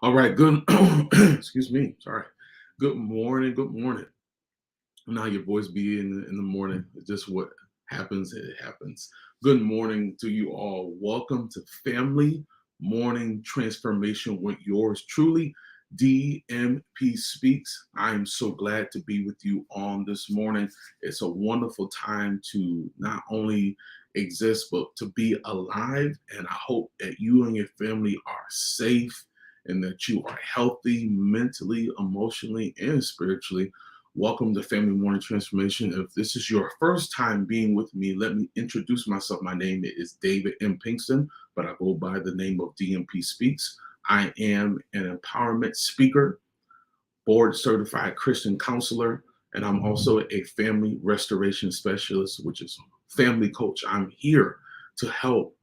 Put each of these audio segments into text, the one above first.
All right, good. Excuse me. Sorry. Good morning. Good morning. Now your voice be in the morning. It's just what happens. It happens. Good morning to you all. Welcome to Family Morning Transformation with yours truly, DMP Speaks. I am so glad to be with you on this morning. It's a wonderful time to not only exist, but to be alive. And I hope that you and your family are safe and that you are healthy mentally, emotionally, and spiritually. Welcome to Family Morning Transformation. If this is your first time being with me, let me introduce myself. My name is David M. Pinkston, but I go by the name of DMP Speaks. I am an empowerment speaker, board certified Christian counselor, and I'm also a family restoration specialist, which is family coach. I'm here to help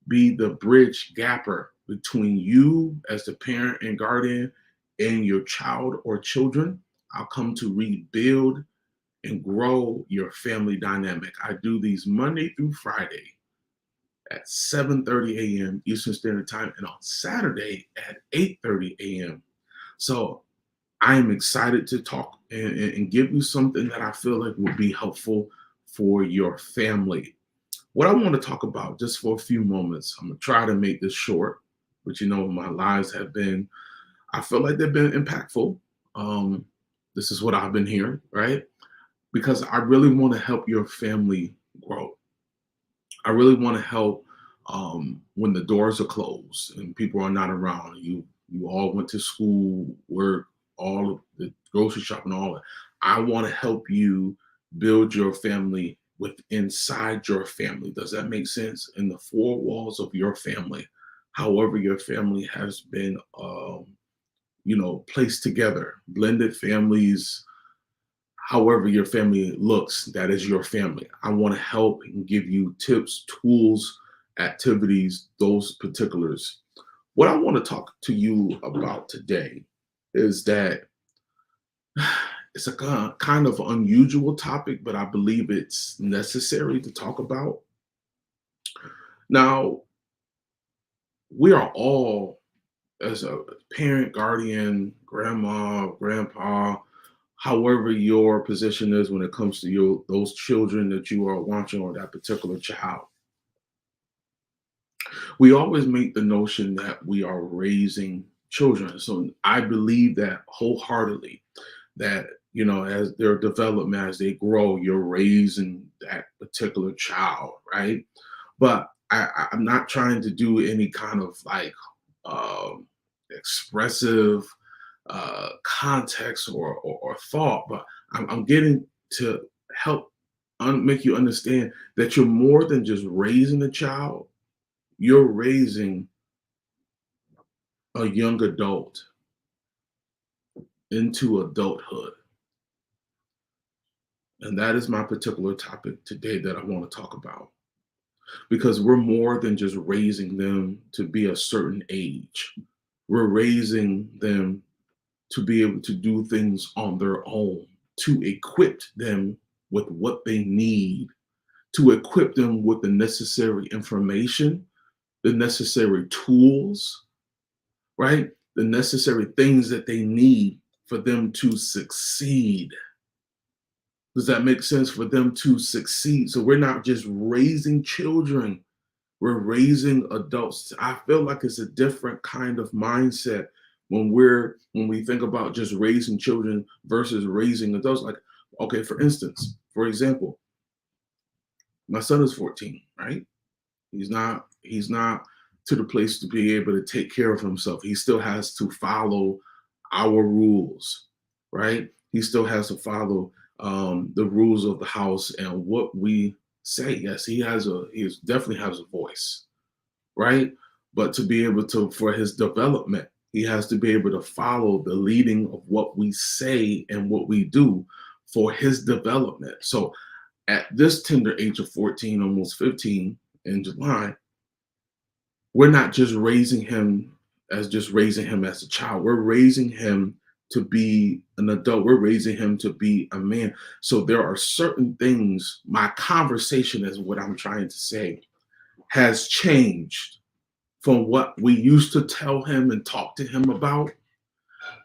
be the bridge gapper between you as the parent and guardian and your child or children. I'll come to rebuild and grow your family dynamic. I do these Monday through Friday at 7:30 a.m. Eastern Standard Time and on Saturday at 8:30 a.m. So I am excited to talk and give you something that I feel like will be helpful for your family. What I want to talk about just for a few moments, I'm going to try to make this short, but my lives have been, I feel like they've been impactful. This is what I've been hearing, right? Because I really want to help your family grow. I really want to help when the doors are closed and people are not around. You all went to school, work, all of the grocery shopping, all that. I want to help you build your family with inside your family. Does that make sense? In the four walls of your family, however your family has been, placed together, blended families, however your family looks, that is your family. I want to help and give you tips, tools, activities, those particulars. What I want to talk to you about today is that it's a kind of unusual topic, but I believe it's necessary to talk about. Now, we are all, as a parent, guardian, grandma, grandpa, however your position is when it comes to those children that you are watching or that particular child. We always make the notion that we are raising children. So I believe that wholeheartedly that, as their development, as they grow, you're raising that particular child, right? But I'm not trying to do any kind of like expressive context or thought, but I'm getting to help make you understand that you're more than just raising a child, you're raising a young adult into adulthood. And that is my particular topic today that I want to talk about, because we're more than just raising them to be a certain age. We're raising them to be able to do things on their own, to equip them with what they need, to equip them with the necessary information, the necessary tools, right? The necessary things that they need for them to succeed. Does that make sense? For them to succeed. So we're not just raising children, we're raising adults. I feel like it's a different kind of mindset when we think about just raising children versus raising adults. Like, okay, for example, my son is 14, right? He's not to the place to be able to take care of himself. He still has to follow our rules, right? He still has to follow the rules of the house and what we say. Yes, definitely has a voice, right? But to be able to, for his development, he has to be able to follow the leading of what we say and what we do for his development. So at this tender age of 14, almost 15 in July, we're not just raising him as a child. We're raising him to be an adult. We're raising him to be a man. So there are certain things, my conversation is what I'm trying to say, has changed from what we used to tell him and talk to him about.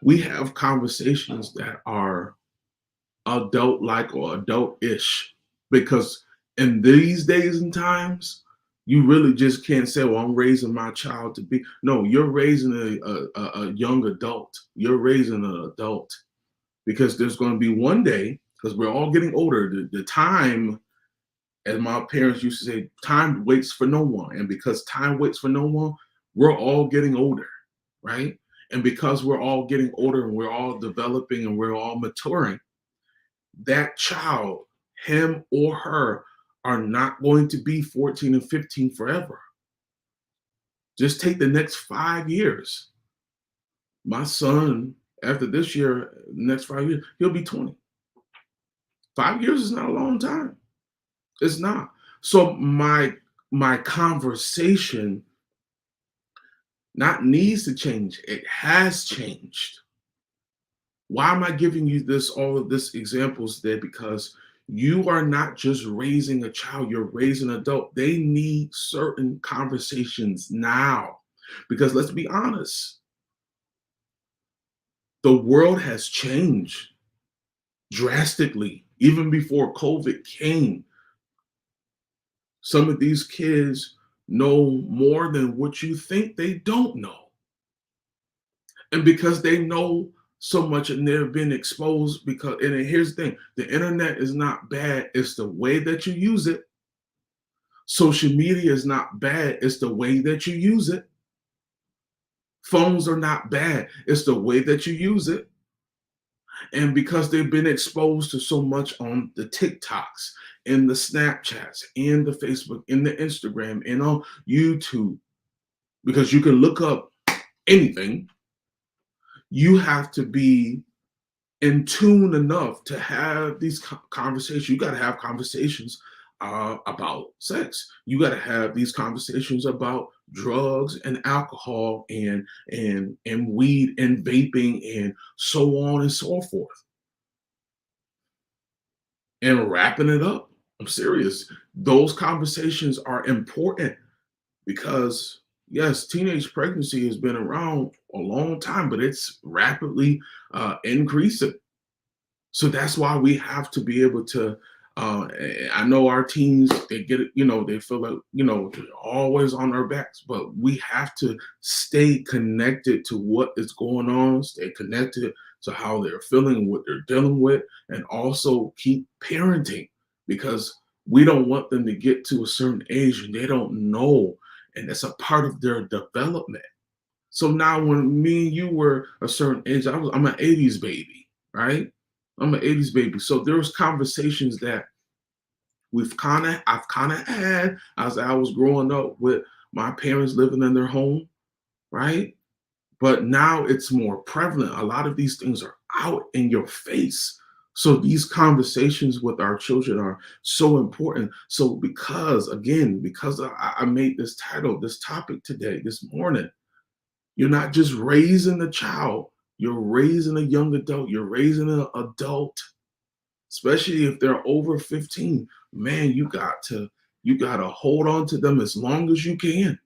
We have conversations that are adult like or adult ish, because in these days and times, you really just can't say, well, I'm raising my child to be. No, you're raising a young adult. You're raising an adult, because there's going to be one day, because we're all getting older, the time, as my parents used to say, time waits for no one. And because time waits for no one, we're all getting older, right? And because we're all getting older and we're all developing and we're all maturing, that child, him or her, are not going to be 14 and 15 forever. Just take the next 5 years. My son, after this year, next 5 years, he'll be 20. 5 years is not a long time. It's not. So my conversation not needs to change. It has changed. Why am I giving you all of this examples there? Because you are not just raising a child, you're raising an adult. They need certain conversations now. Because let's be honest, the world has changed drastically. Even before COVID came, some of these kids know more than what you think they don't know. And because they know so much and they've been exposed, and here's the thing, the internet is not bad, it's the way that you use it. Social media is not bad, it's the way that you use it. Phones are not bad, it's the way that you use it. And because they've been exposed to so much on the TikToks and the Snapchats and the Facebook and the Instagram and on YouTube, because you can look up anything, you have to be in tune enough to have these conversations. You got to have conversations about sex. You got to have these conversations about drugs and alcohol and weed and vaping and so on and so forth. And wrapping it up, I'm serious. Those conversations are important because, yes, teenage pregnancy has been around a long time, but it's rapidly increasing. So that's why we have to be able to. I know our teens, they get it, they feel like, they're always on our backs, but we have to stay connected to what is going on, stay connected to how they're feeling, what they're dealing with, and also keep parenting, because we don't want them to get to a certain age and they don't know. And it's a part of their development. So now when me and you were a certain age, I'm an 80s baby, right? I'm an 80s baby. So there was conversations that I've kind of had as I was growing up with my parents living in their home, right? But now it's more prevalent. A lot of these things are out in your face. So these conversations with our children are so important. So because I made this title, this topic today, this morning, you're not just raising a child, you're raising a young adult, you're raising an adult, especially if they're over 15. Man, you got to hold on to them as long as you can.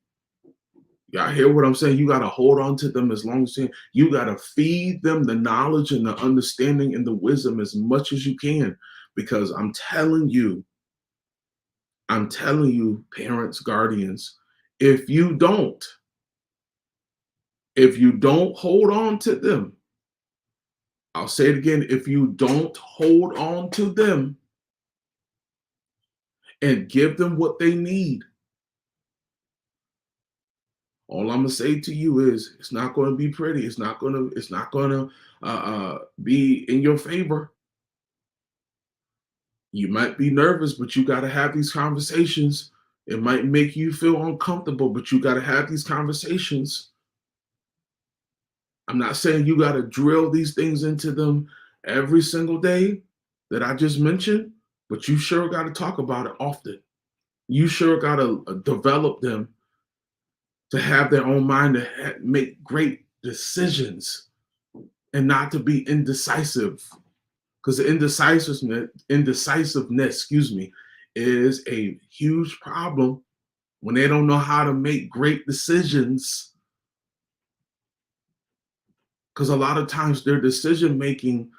Y'all hear what I'm saying? You got to hold on to them as long as you can. You got to feed them the knowledge and the understanding and the wisdom as much as you can. Because I'm telling you, parents, guardians, if you don't, if you don't hold on to them, I'll say it again, if you don't hold on to them and give them what they need, all I'm gonna say to you is it's not gonna be pretty. It's not gonna be in your favor. You might be nervous, but you got to have these conversations. It might make you feel uncomfortable, but you got to have these conversations. I'm not saying you got to drill these things into them every single day that I just mentioned, but you sure got to talk about it often. You sure got to develop them to have their own mind to make great decisions and not to be indecisive. Because indecisiveness, excuse me, is a huge problem when they don't know how to make great decisions. Because a lot of times their decision making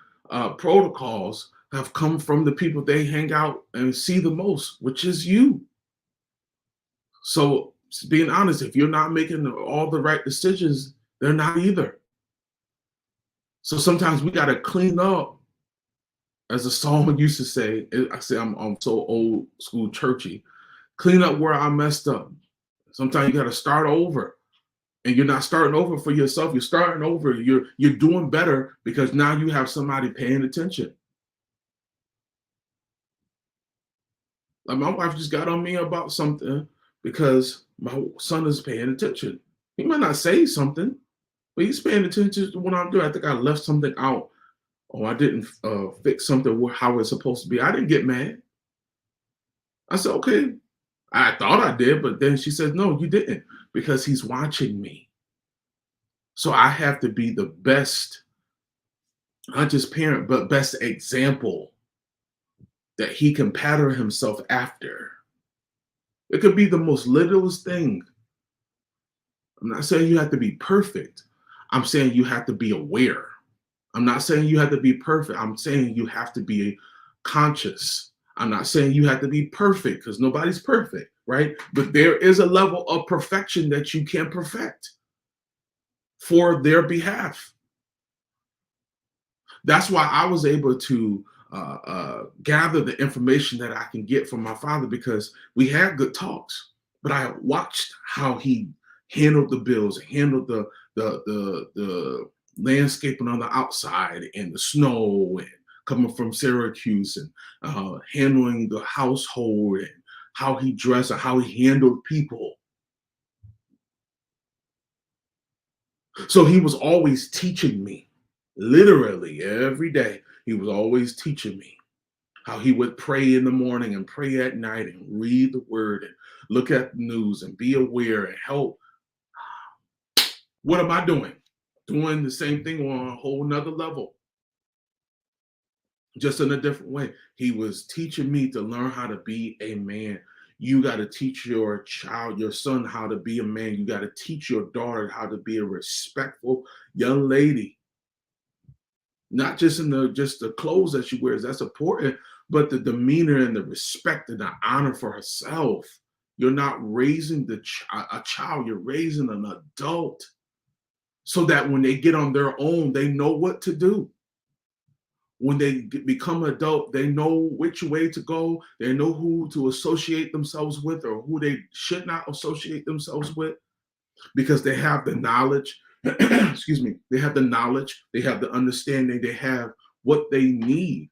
protocols have come from the people they hang out and see the most, which is you. So, being honest, if you're not making all the right decisions, they're not either. So sometimes we got to clean up, as the song used to say. I say I'm so old school churchy. Clean up where I messed up. Sometimes you got to start over, and you're not starting over for yourself. You're starting over. You're doing better because now you have somebody paying attention. Like my wife just got on me about something because my son is paying attention. He might not say something, but he's paying attention to what I'm doing. I think I left something out, or I didn't fix something how it's supposed to be. I didn't get mad. I said, okay, I thought I did, but then she said, no, you didn't, because he's watching me. So I have to be the best, not just parent, but best example that he can pattern himself after. It could be the most littlest thing. I'm not saying you have to be perfect. I'm saying you have to be aware. I'm not saying you have to be perfect. I'm saying you have to be conscious. I'm not saying you have to be perfect because nobody's perfect, right? But there is a level of perfection that you can perfect for their behalf. That's why I was able to gather the information that I can get from my father, because we had good talks, but I watched how he handled the bills, handled the landscaping on the outside and the snow, and coming from Syracuse, and handling the household, and how he dressed and how he handled people. So he was always teaching me, literally every day. He was always teaching me how he would pray in the morning and pray at night and read the word and look at the news and be aware and help. What am I doing? Doing the same thing on a whole nother level, just in a different way. He was teaching me to learn how to be a man. You got to teach your child, your son, how to be a man. You got to teach your daughter how to be a respectful young lady. Not just in the clothes that she wears, that's important, but the demeanor and the respect and the honor for herself. You're not raising a child, you're raising an adult, so that when they get on their own, they know what to do. When they become adult, they know which way to go. They know who to associate themselves with or who they should not associate themselves with. because they have the knowledge. Excuse me. They have the knowledge. They have the understanding. They have what they need.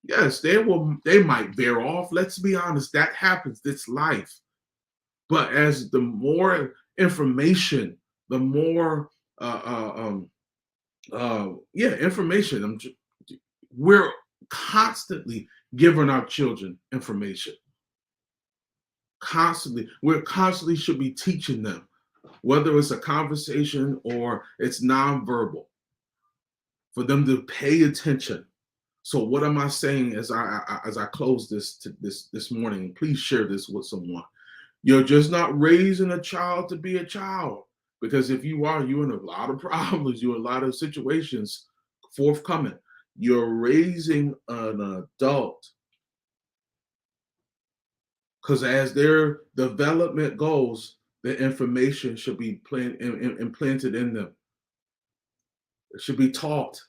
Yes, they might veer off. Let's be honest. That happens. It's life. But as the more information, the more information. We're constantly giving our children information. Constantly, we're constantly should be teaching them, whether it's a conversation or it's nonverbal, for them to pay attention. So, what am I saying as I close this morning? Please share this with someone. You're just not raising a child to be a child, because if you are, you're in a lot of problems. You're in a lot of situations forthcoming. You're raising an adult, because as their development goes, the information should be implanted in them. It should be taught.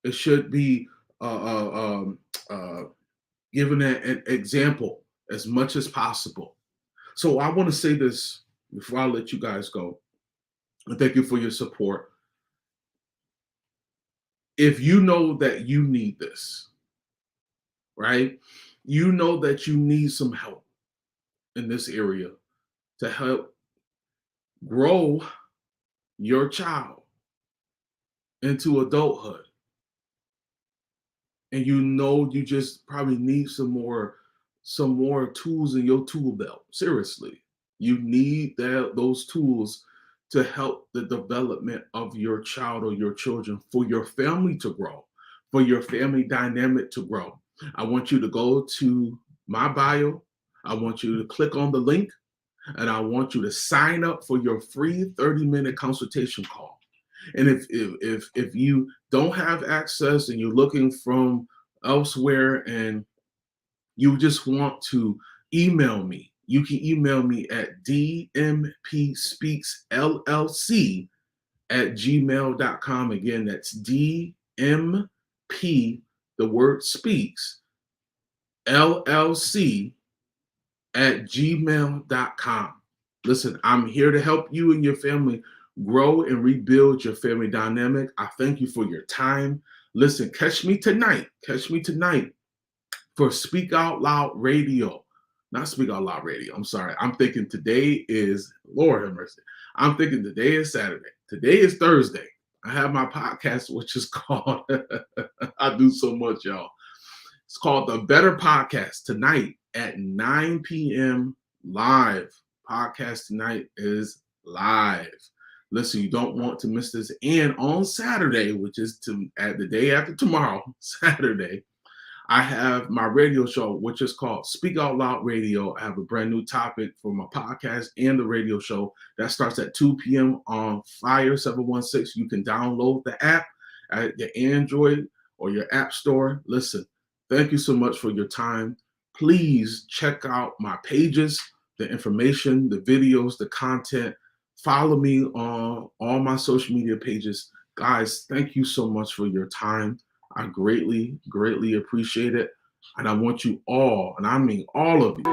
It should be given an example as much as possible. So I want to say this before I let you guys go. And thank you for your support. If you know that you need this, right? You know that you need some help in this area to help grow your child into adulthood. And you know you just probably need some more tools in your tool belt. Seriously. You need those tools to help the development of your child or your children, for your family to grow, for your family dynamic to grow. I want you to go to my bio. I want you to click on the link, and I want you to sign up for your free 30-minute consultation call. And if you don't have access and you're looking from elsewhere and you just want to email me, you can email me at dmpspeaksllc@gmail.com. Again, that's dmp, the word speaks, llc@gmail.com. Listen, I'm here to help you and your family grow and rebuild your family dynamic. I thank you for your time. Listen, catch me tonight for Speak Out Loud Radio. Not Speak Out Loud Radio. I'm sorry. I'm thinking today is, Lord have mercy. I'm thinking today is Saturday. Today is Thursday. I have my podcast, which is called, I do so much, y'all. It's called The Better Podcast, tonight at 9 p.m. live. Podcast tonight is live. Listen, you don't want to miss this. And on Saturday, which is at the day after tomorrow, Saturday, I have my radio show, which is called Speak Out Loud Radio. I have a brand new topic for my podcast and the radio show that starts at 2 p.m. on Fire 716. You can download the app at your Android or your app store. Listen, thank you so much for your time. Please check out my pages, the information, the videos, the content. Follow me on all my social media pages. Guys, thank you so much for your time. I greatly, greatly appreciate it. And I want you all, and I mean all of you,